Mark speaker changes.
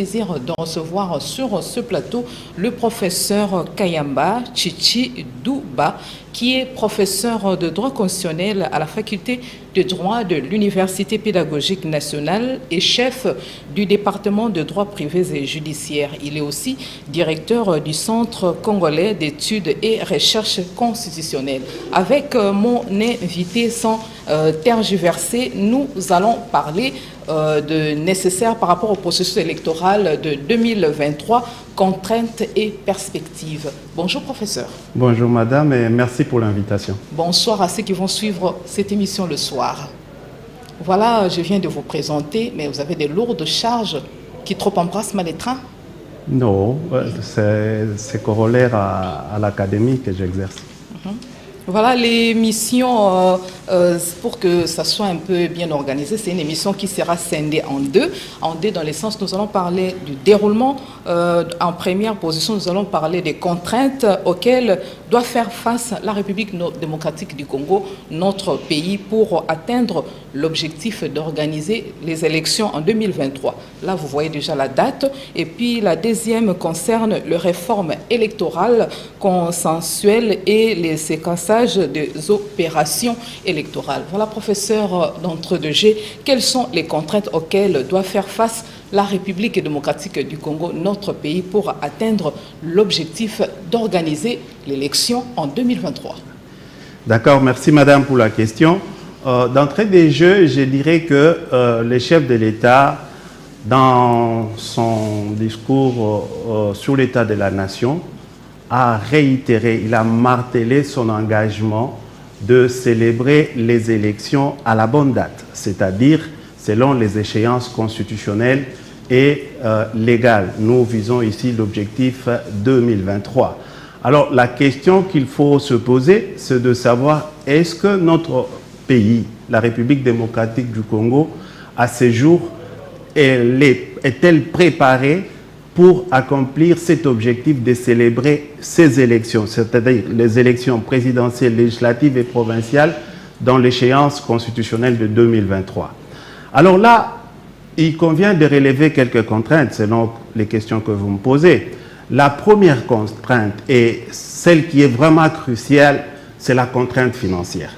Speaker 1: Plaisir de recevoir sur ce plateau le professeur Kayamba Chichi Douba, qui est professeur de droit constitutionnel à la faculté de droit de l'Université pédagogique nationale et chef du département de droit privé et judiciaire. Il est aussi directeur du Centre congolais d'études et recherches constitutionnelles. Avec mon invité sans tergiverser, nous allons parler de nécessaire par rapport au processus électoral de 2023, contraintes et perspectives. Bonjour professeur.
Speaker 2: Bonjour madame et merci pour l'invitation.
Speaker 1: Bonsoir à ceux qui vont suivre cette émission le soir. Voilà, je viens de vous présenter, mais vous avez des lourdes charges qui trop embrassent mal les trains?
Speaker 2: Non, c'est corollaire à l'académie que j'exerce.
Speaker 1: Voilà, l'émission, pour que ça soit un peu bien organisé, c'est une émission qui sera scindée en deux. En deux, dans le sens, nous allons parler du déroulement. En première position, nous allons parler des contraintes auxquelles doit faire face la République démocratique du Congo, notre pays, pour atteindre l'objectif d'organiser les élections en 2023. Là, vous voyez déjà la date. Et puis, la deuxième concerne les réformes électorales consensuelles et les séquençages des opérations électorales. Voilà, professeur d'entre-deux-G, quelles sont les contraintes auxquelles doit faire face la République démocratique du Congo, notre pays, pour atteindre l'objectif d'organiser l'élection en 2023?
Speaker 2: D'accord, merci madame pour la question. D'entrée des jeux, je dirais que le chef de l'État, dans son discours sur l'état de la nation, a réitéré, il a martelé son engagement de célébrer les élections à la bonne date, c'est-à-dire selon les échéances constitutionnelles et légales. Nous visons ici l'objectif 2023. Alors la question qu'il faut se poser, c'est de savoir est-ce que notre pays, la République démocratique du Congo, à ce jour, est-elle préparée pour accomplir cet objectif de célébrer ces élections, c'est-à-dire les élections présidentielles, législatives et provinciales dans l'échéance constitutionnelle de 2023. Alors là, il convient de relever quelques contraintes selon les questions que vous me posez. La première contrainte, et celle qui est vraiment cruciale, c'est la contrainte financière.